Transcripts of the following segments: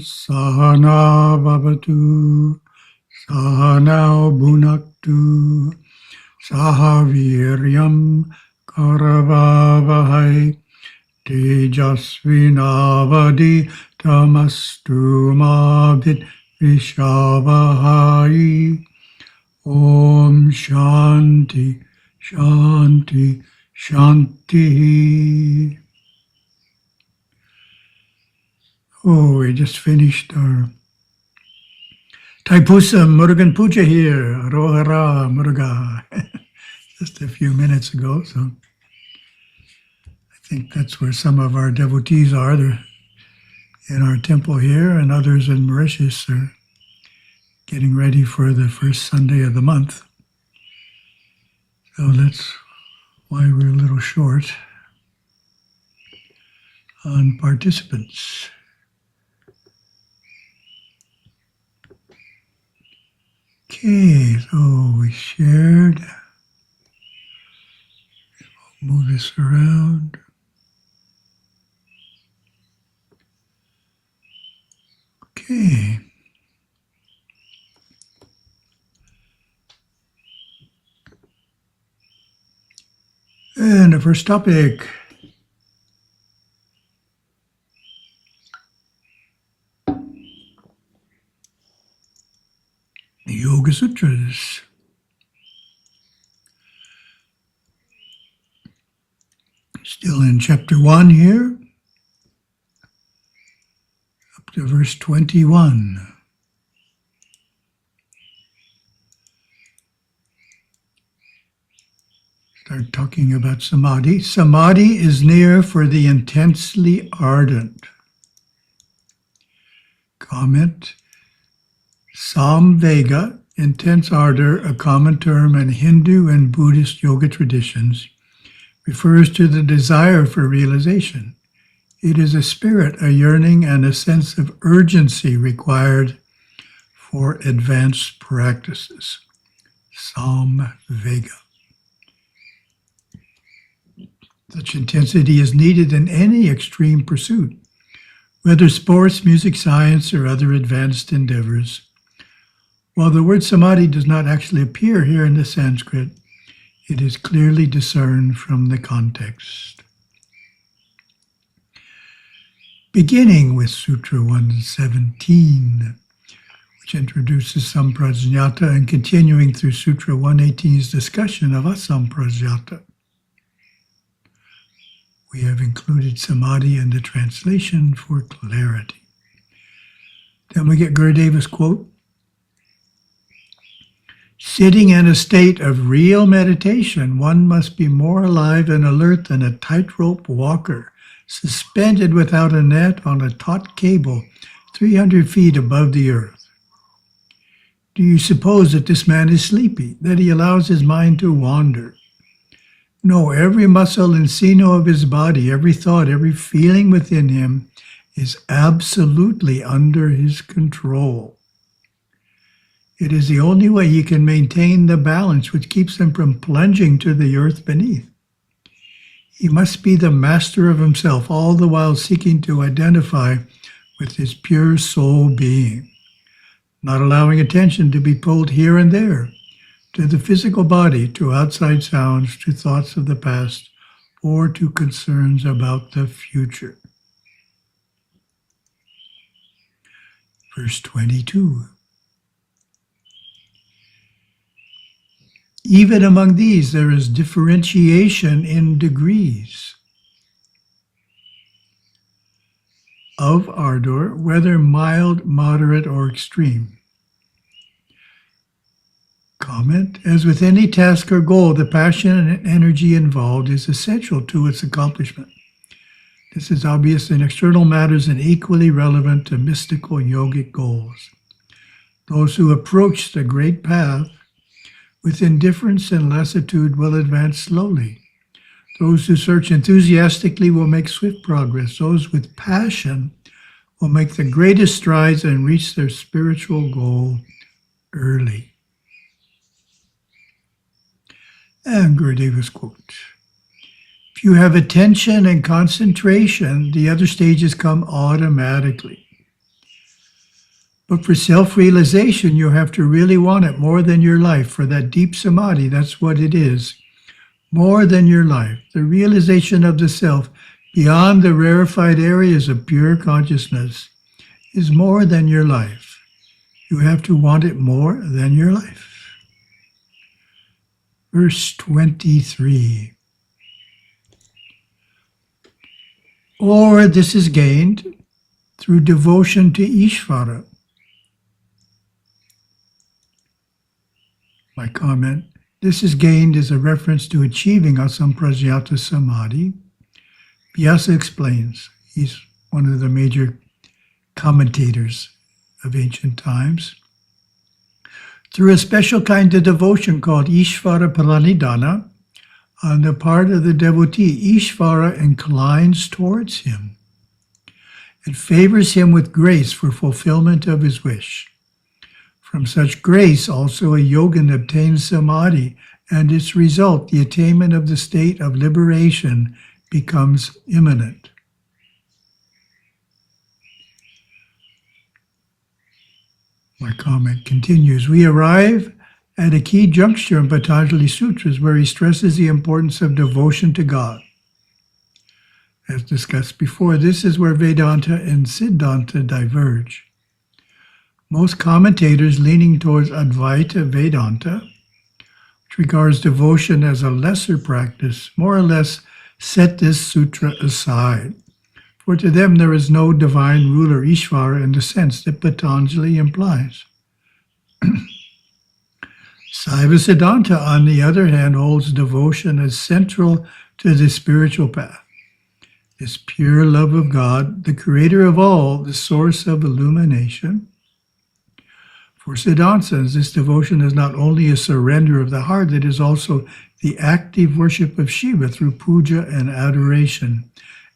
Sahana Bhavatu Sahanao Bhunaktu Sahaviryam Karavavahai Tejasvinavadi Tamastu Mavit Vishavahai. Om Shanti Shanti Shanti. Oh, we just finished our Thaipusam Murugan Puja here, Rohara Muruga, just a few minutes ago. So I think that's where some of our devotees are. They're in our temple here, and others in Mauritius are getting ready for the first Sunday of the month. So that's why we're a little short on participants. Okay, so we shared. We'll move this around. Okay. And the first topic. The Yoga Sutras. Still in chapter 1 here, up to verse 21. Start talking about Samadhi. Samadhi is near for the intensely ardent. Comment. Samvega, intense ardor, a common term in Hindu and Buddhist yoga traditions, refers to the desire for realization. It is a spirit, a yearning, and a sense of urgency required for advanced practices. Samvega. Such intensity is needed in any extreme pursuit, whether sports, music, science, or other advanced endeavors. While the word samadhi does not actually appear here in the Sanskrit, it is clearly discerned from the context. Beginning with Sutra 117, which introduces Samprajñata, and continuing through Sutra 118's discussion of Asamprajñata. We have included samadhi in the translation for clarity. Then we get Gurudeva's quote. Sitting in a state of real meditation, one must be more alive and alert than a tightrope walker, suspended without a net on a taut cable 300 feet above the earth. Do you suppose that this man is sleepy, that he allows his mind to wander? No, every muscle and sinew of his body, every thought, every feeling within him is absolutely under his control. It is the only way he can maintain the balance which keeps him from plunging to the earth beneath. He must be the master of himself, all the while seeking to identify with his pure soul being, not allowing attention to be pulled here and there, to the physical body, to outside sounds, to thoughts of the past, or to concerns about the future. Verse 22. Even among these, there is differentiation in degrees of ardor, whether mild, moderate, or extreme. Comment, as with any task or goal, the passion and energy involved is essential to its accomplishment. This is obvious in external matters and equally relevant to mystical yogic goals. Those who approach the great path with indifference and lassitude will advance slowly. Those who search enthusiastically will make swift progress. Those with passion will make the greatest strides and reach their spiritual goal early. And Gurudeva's quote. If you have attention and concentration, the other stages come automatically. But for self-realization, you have to really want it more than your life. For that deep samadhi, that's what it is. More than your life. The realization of the self beyond the rarefied areas of pure consciousness is more than your life. You have to want it more than your life. Verse 23. Or this is gained through devotion to Ishvara. My comment, this is gained is a reference to achieving asamprajñata samadhi. Vyasa explains, he's one of the major commentators of ancient times. Through a special kind of devotion called Ishvara Pranidhana, on the part of the devotee, Ishvara inclines towards him. It favors him with grace for fulfillment of his wish. From such grace, also a yogin obtains samadhi, and its result, the attainment of the state of liberation, becomes immanent. My comment continues. We arrive at a key juncture in Patanjali Sutras where he stresses the importance of devotion to God. As discussed before, this is where Vedanta and Siddhanta diverge. Most commentators leaning towards Advaita Vedanta, which regards devotion as a lesser practice, more or less set this sutra aside. For to them there is no divine ruler Ishvara in the sense that Patanjali implies. Saiva Siddhanta, on the other hand, holds devotion as central to the spiritual path. This pure love of God, the creator of all, the source of illumination. For Siddhantas, this devotion is not only a surrender of the heart, it is also the active worship of Shiva through puja and adoration,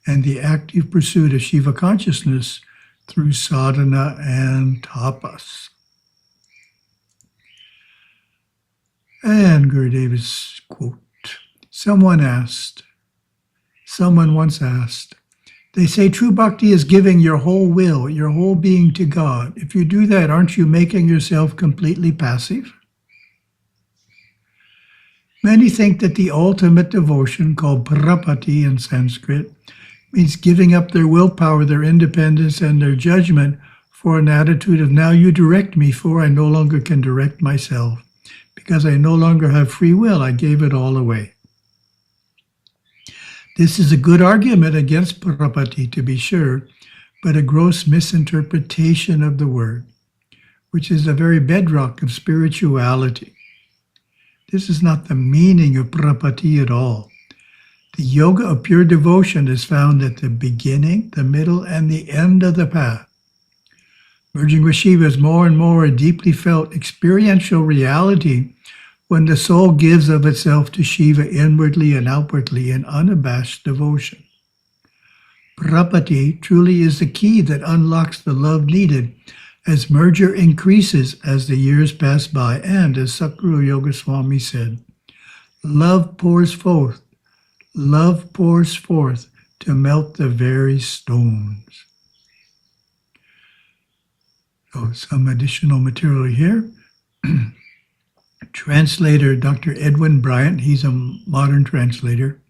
and the active pursuit of Shiva consciousness through sadhana and tapas. And Gurudeva's quote, someone once asked, they say true bhakti is giving your whole will, your whole being to God. If you do that, aren't you making yourself completely passive? Many think that the ultimate devotion, called prapatti in Sanskrit, means giving up their willpower, their independence, and their judgment for an attitude of now you direct me, for I no longer can direct myself. Because I no longer have free will, I gave it all away. This is a good argument against prapatti, to be sure, but a gross misinterpretation of the word, which is the very bedrock of spirituality. This is not the meaning of prapatti at all. The yoga of pure devotion is found at the beginning, the middle, and the end of the path. Merging with Shiva is more and more a deeply felt experiential reality when the soul gives of itself to Shiva inwardly and outwardly in unabashed devotion. Prapatti truly is the key that unlocks the love needed as merger increases as the years pass by, and as Satguru Yogaswami said, love pours forth to melt the very stones. So some additional material here. Translator Dr. Edwin Bryant, he's a modern translator,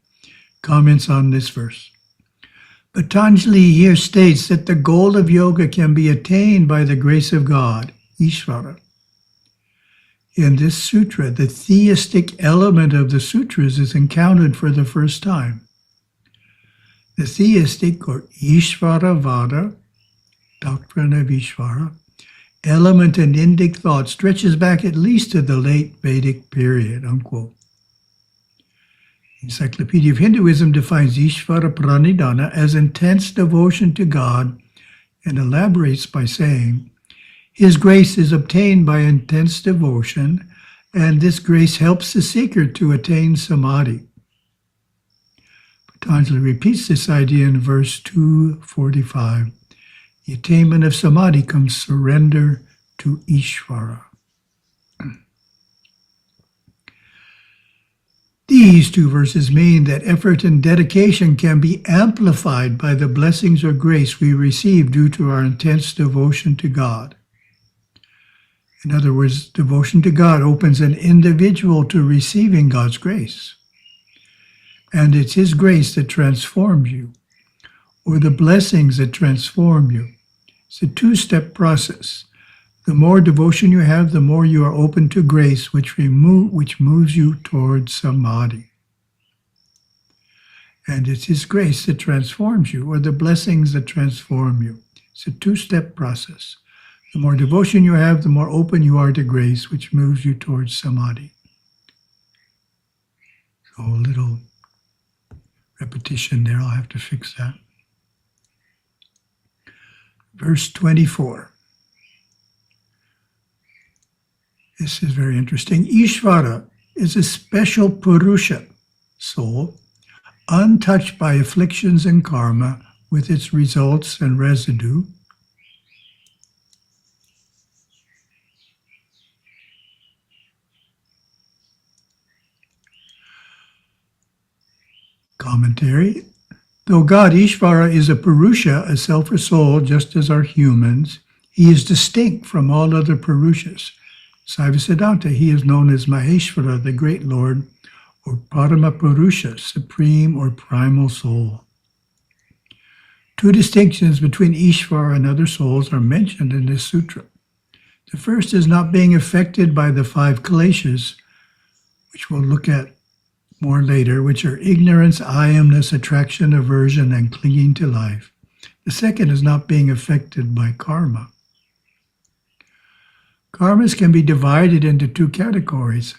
comments on this verse. Patanjali here states that the goal of yoga can be attained by the grace of God, Ishvara. In this sutra, the theistic element of the sutras is encountered for the first time. The theistic, or Ishvaravada, doctrine of Ishvara, element in Indic thought stretches back at least to the late Vedic period, unquote. Encyclopedia of Hinduism defines Ishvara Pranidhana as intense devotion to God and elaborates by saying, His grace is obtained by intense devotion, and this grace helps the seeker to attain samadhi. Patanjali repeats this idea in verse 245. The attainment of samadhi comes surrender to Ishvara. These two verses mean that effort and dedication can be amplified by the blessings or grace we receive due to our intense devotion to God. In other words, devotion to God opens an individual to receiving God's grace. And it's His grace that transforms you, or the blessings that transform you. It's a two-step process. The more devotion you have, the more you are open to grace, which moves you towards Samadhi. And it's His grace that transforms you, or the blessings that transform you. It's a two-step process. The more devotion you have, the more open you are to grace, which moves you towards Samadhi. So a little repetition there. I'll have to fix that. Verse 24. This is very interesting. Ishvara is a special Purusha soul, untouched by afflictions and karma with its results and residue. Commentary. Though God, Ishvara, is a Purusha, a self or soul, just as are humans, He is distinct from all other Purushas. Siddhanta, He is known as Maheshvara, the Great Lord, or Parama Purusha, Supreme or Primal Soul. Two distinctions between Ishvara and other souls are mentioned in this sutra. The first is not being affected by the 5 kleshas, which we'll look at more later, which are ignorance, I amness, attraction, aversion, and clinging to life. The second is not being affected by karma. Karmas can be divided into 2 categories.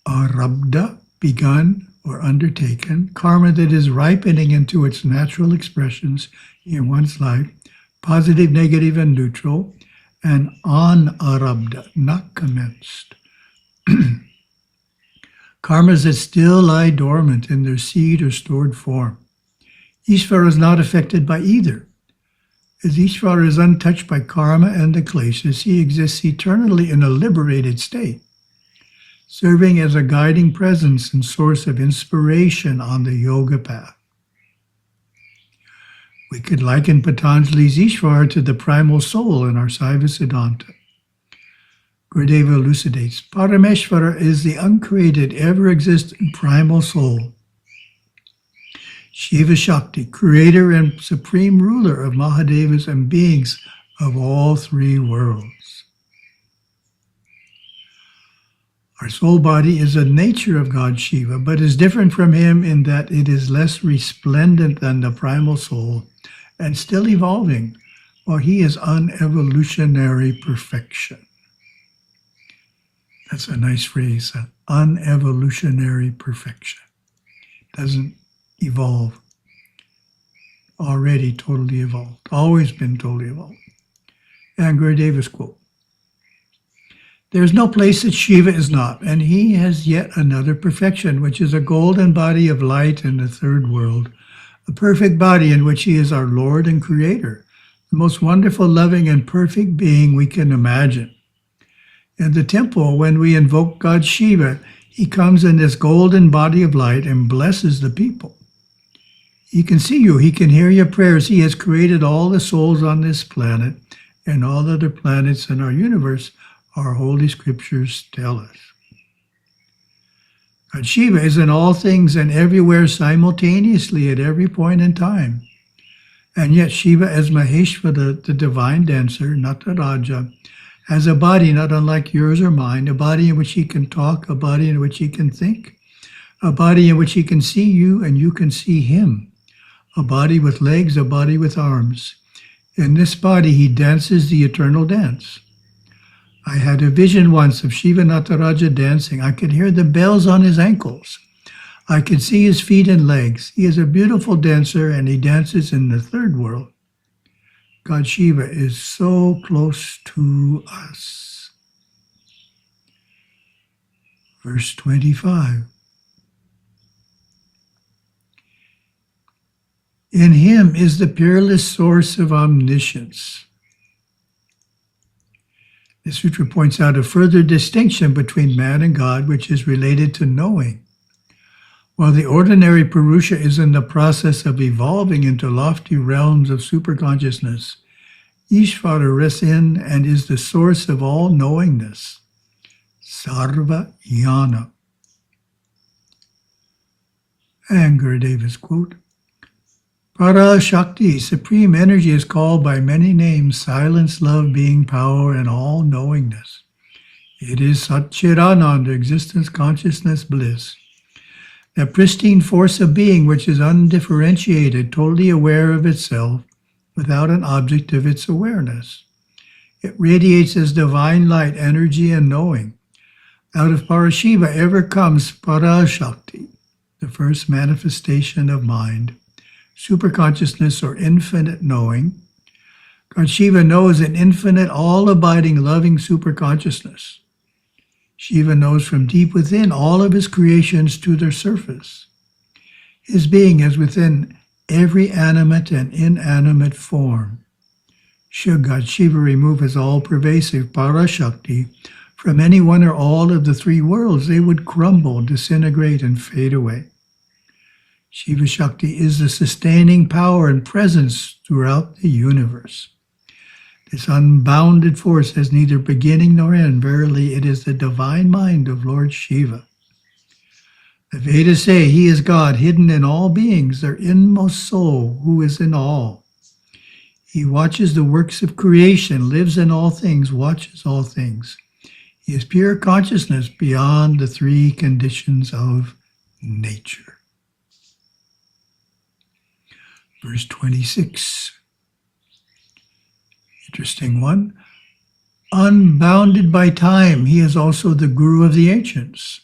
Arabdha, begun or undertaken, karma that is ripening into its natural expressions in one's life, positive, negative, and neutral, and anarabdha, not commenced. Karmas that still lie dormant in their seed or stored form. Ishvara is not affected by either. As Ishvara is untouched by karma and the kleshas, He exists eternally in a liberated state, serving as a guiding presence and source of inspiration on the yoga path. We could liken Patanjali's Ishvara to the primal soul in our Siva Siddhanta. Gurudeva elucidates, Parameshvara is the uncreated, ever-existent primal soul. Shiva Shakti, creator and supreme ruler of Mahadevas and beings of all 3 worlds. Our soul body is a nature of God Shiva, but is different from Him in that it is less resplendent than the primal soul and still evolving, while He is unevolutionary perfection. That's a nice phrase, unevolutionary perfection. Doesn't evolve. Already totally evolved. Always been totally evolved. And Gurudeva's quote. There is no place that Shiva is not, and He has yet another perfection, which is a golden body of light in the 3rd world, a perfect body in which He is our Lord and Creator, the most wonderful, loving, and perfect being we can imagine. In the temple, when we invoke God Shiva, He comes in this golden body of light and blesses the people. He can see you. He can hear your prayers. He has created all the souls on this planet and all other planets in our universe, our holy scriptures tell us. God Shiva is in all things and everywhere simultaneously at every point in time. And yet Shiva as Maheshvara, the divine dancer, Nataraja, has a body not unlike yours or mine, a body in which He can talk, a body in which He can think, a body in which He can see you and you can see Him, a body with legs, a body with arms. In this body He dances the eternal dance. I had a vision once of Shiva Nataraja dancing. I could hear the bells on His ankles. I could see His feet and legs. He is a beautiful dancer and He dances in the 3rd world. God Shiva is so close to us. Verse 25. In Him is the peerless source of omniscience. The sutra points out a further distinction between man and God, which is related to knowing. While the ordinary Purusha is in the process of evolving into lofty realms of superconsciousness, Ishvara rests in and is the source of all knowingness. Sarva Jnana. And Gurudeva's quote, Para Shakti, supreme energy, is called by many names: silence, love, being, power, and all knowingness. It is Satchidananda, existence, consciousness, bliss. That pristine force of being which is undifferentiated, totally aware of itself, without an object of its awareness. It radiates as divine light, energy, and knowing. Out of Parashiva ever comes Parashakti, the first manifestation of mind, superconsciousness or infinite knowing. God Shiva knows an infinite, all-abiding, loving superconsciousness. Shiva knows from deep within all of his creations to their surface. His being is within every animate and inanimate form. Should God Shiva remove his all-pervasive Parashakti from any one or all of the three worlds, they would crumble, disintegrate, and fade away. Shiva Shakti is the sustaining power and presence throughout the universe. This unbounded force has neither beginning nor end. Verily, it is the divine mind of Lord Shiva. The Vedas say he is God, hidden in all beings, their inmost soul, who is in all. He watches the works of creation, lives in all things, watches all things. He is pure consciousness beyond the three conditions of nature. Verse 26. Interesting one. Unbounded by time, he is also the Guru of the ancients.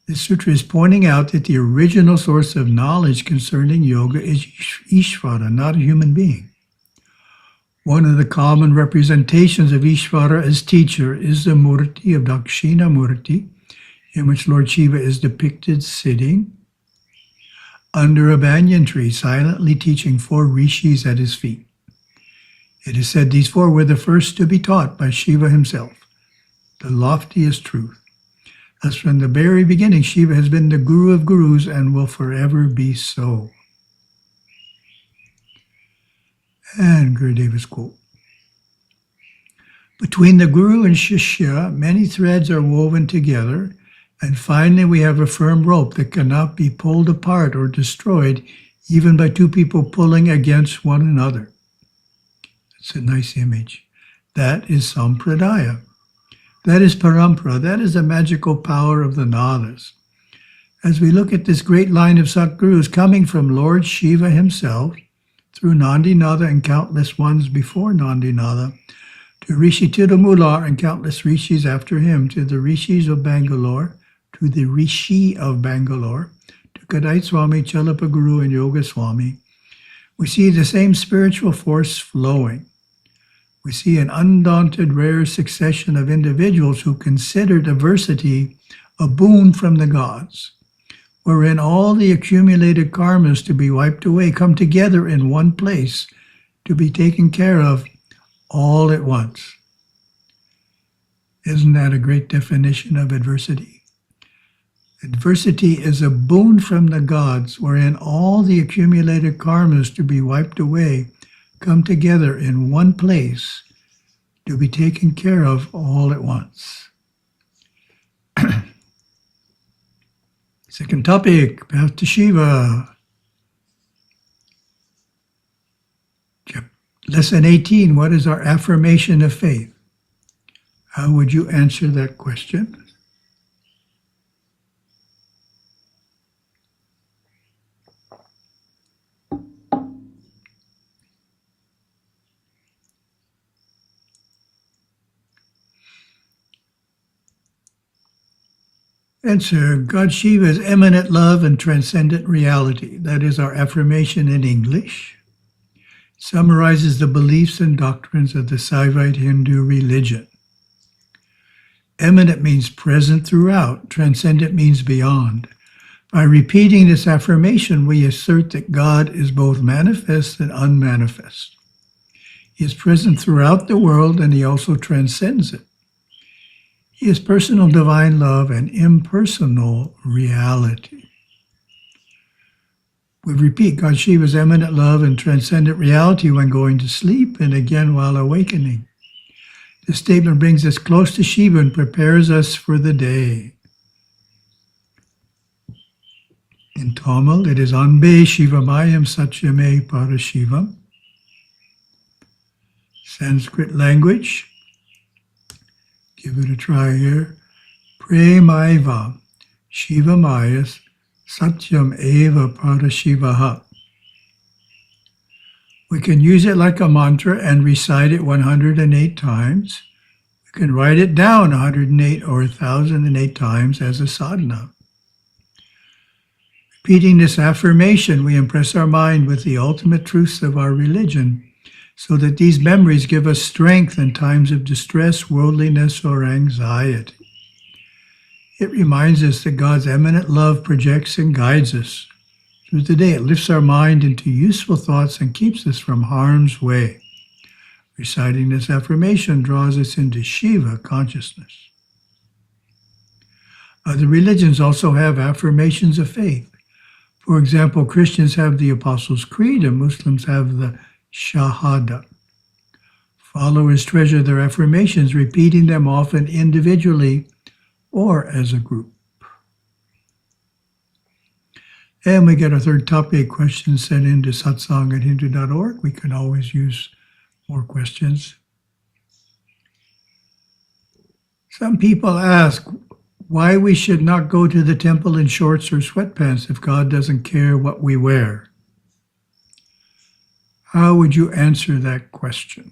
This sutra is pointing out that the original source of knowledge concerning yoga is Ishvara, not a human being. One of the common representations of Ishvara as teacher is the Murti of Dakshina Murti, in which Lord Shiva is depicted sitting under a banyan tree, silently teaching 4 rishis at his feet. It is said these 4 were the first to be taught by Shiva himself, the loftiest truth. Thus, from the very beginning, Shiva has been the Guru of Gurus and will forever be so. And Gurudeva's quote, between the Guru and Shishya, many threads are woven together, and finally we have a firm rope that cannot be pulled apart or destroyed, even by 2 people pulling against one another. It's a nice image. That is Sampradaya. That is Parampara. That is the magical power of the Nadas. As we look at this great line of Satgurus coming from Lord Shiva himself, through Nandinada and countless ones before Nandinada, to Rishi Tirumular and countless rishis after him, to the rishis of Bangalore, to the Rishi of Bangalore, to Kadai Swami, Chalapaguru, and Yoga Swami, we see the same spiritual force flowing. We see an undaunted, rare succession of individuals who consider diversity a boon from the gods, wherein all the accumulated karmas to be wiped away come together in one place to be taken care of all at once. Isn't that a great definition of adversity? Adversity is a boon from the gods, wherein all the accumulated karmas to be wiped away come together in one place to be taken care of all at once. Second topic, path to Shiva. Lesson 18, what is our affirmation of faith? How would you answer that question? Answer, God Shiva is immanent love and transcendent reality. That is our affirmation in English. Summarizes the beliefs and doctrines of the Saivite Hindu religion. Immanent means present throughout. Transcendent means beyond. By repeating this affirmation, we assert that God is both manifest and unmanifest. He is present throughout the world, and he also transcends it. He is personal divine love and impersonal reality. We repeat God Shiva's eminent love and transcendent reality when going to sleep and again while awakening. This statement brings us close to Shiva and prepares us for the day. In Tamil, it is Anbe Shivamayam Satyame Parashivam. Sanskrit language, give it a try here. Premaiva Shivamayas Satyam Eva Parashivaha. We can use it like a mantra and recite it 108 times. We can write it down 108 or 1,008 times as a sadhana. Repeating this affirmation, we impress our mind with the ultimate truths of our religion, so that these memories give us strength in times of distress, worldliness, or anxiety. It reminds us that God's eminent love projects and guides us. Through the day, it lifts our mind into useful thoughts and keeps us from harm's way. Reciting this affirmation draws us into Shiva consciousness. Other religions also have affirmations of faith. For example, Christians have the Apostles' Creed and Muslims have the Shahada. Followers treasure their affirmations, repeating them often individually or as a group. And we get our third topic questions sent into satsang@hindu.org. We can always use more questions. Some people ask why we should not go to the temple in shorts or sweatpants if God doesn't care what we wear. How would you answer that question?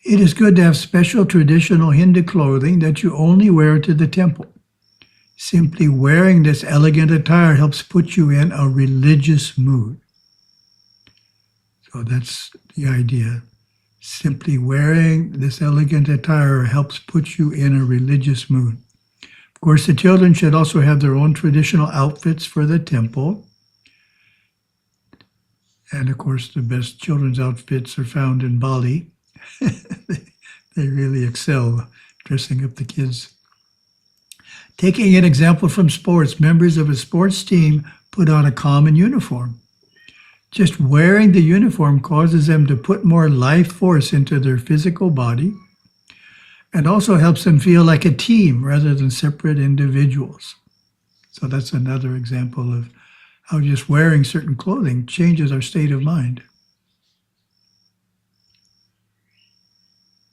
It is good to have special traditional Hindu clothing that you only wear to the temple. Simply wearing this elegant attire helps put you in a religious mood. So that's the idea. Simply wearing this elegant attire helps put you in a religious mood. Of course, the children should also have their own traditional outfits for the temple. And of course, the best children's outfits are found in Bali. They really excel dressing up the kids. Taking an example from sports, members of a sports team put on a common uniform. Just wearing the uniform causes them to put more life force into their physical body and also helps them feel like a team rather than separate individuals. So that's another example of how just wearing certain clothing changes our state of mind.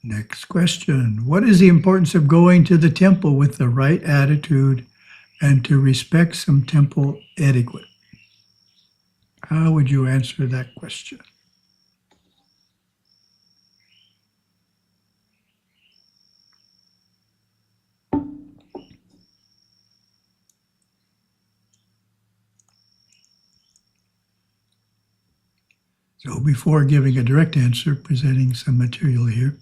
Next question. What is the importance of going to the temple with the right attitude and to respect some temple etiquette? How would you answer that question? So before giving a direct answer, presenting some material here.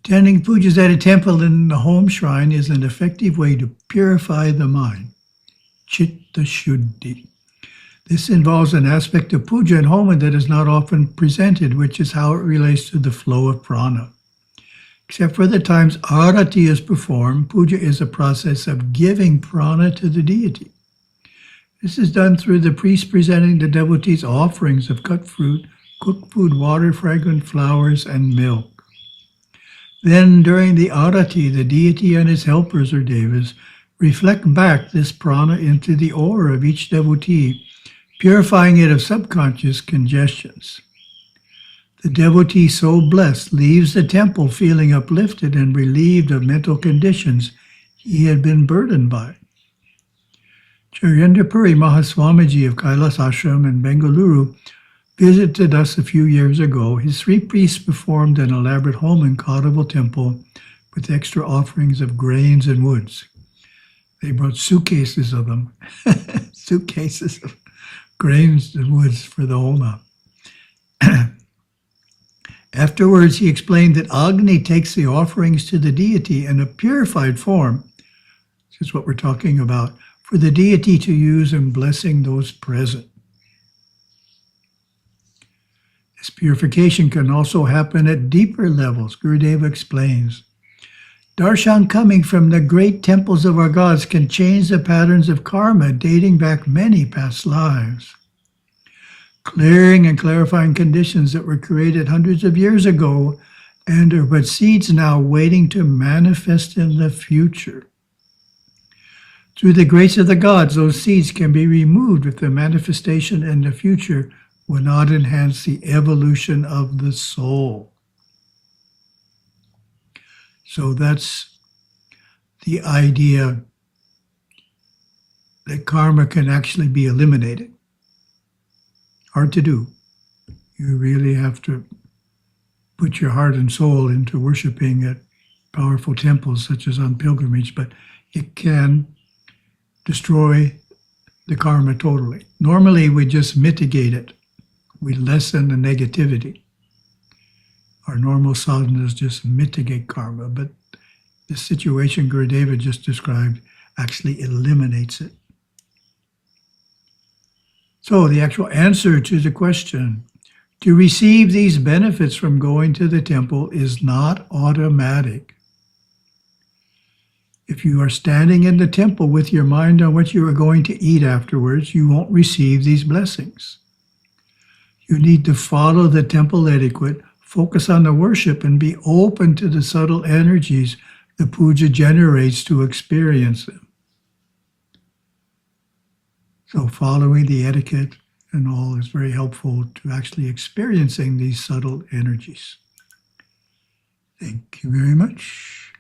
Attending pujas at a temple in the home shrine is an effective way to purify the mind, chitta shuddhi. This involves an aspect of puja and homa that is not often presented, which is how it relates to the flow of prana. Except for the times arati is performed, puja is a process of giving prana to the deity. This is done through the priest presenting the devotees offerings of cut fruit, cooked food, water, fragrant flowers, and milk. Then, during the arati, the deity and his helpers or devas reflect back this prana into the aura of each devotee, purifying it of subconscious congestions. The devotee so blessed leaves the temple feeling uplifted and relieved of mental conditions he had been burdened by. Charyendra Puri Mahaswamiji of Kailas Ashram in Bengaluru visited us a few years ago. His three priests performed an elaborate home in Kadava temple with extra offerings of grains and woods. They brought suitcases of them, suitcases of grains and woods for the homa. Afterwards, he explained that Agni takes the offerings to the deity in a purified form, which is what we're talking about, for the deity to use in blessing those present. This purification can also happen at deeper levels. Gurudeva explains. Darshan coming from the great temples of our gods can change the patterns of karma dating back many past lives. Clearing and clarifying conditions that were created hundreds of years ago and are but seeds now waiting to manifest in the future. Through the grace of the gods, those seeds can be removed if the manifestation in the future will not enhance the evolution of the soul. So that's the idea that karma can actually be eliminated. Hard to do. You really have to put your heart and soul into worshiping at powerful temples, such as on pilgrimage, but it can destroy the karma totally. Normally, we just mitigate it. We lessen the negativity. Our normal sadhanas just mitigate karma, but the situation Gurudeva just described actually eliminates it. So the actual answer to the question, to receive these benefits from going to the temple is not automatic. If you are standing in the temple with your mind on what you are going to eat afterwards, you won't receive these blessings. You need to follow the temple etiquette, focus on the worship, and be open to the subtle energies the puja generates to experience them. So following the etiquette and all is very helpful to actually experiencing these subtle energies. Thank you very much.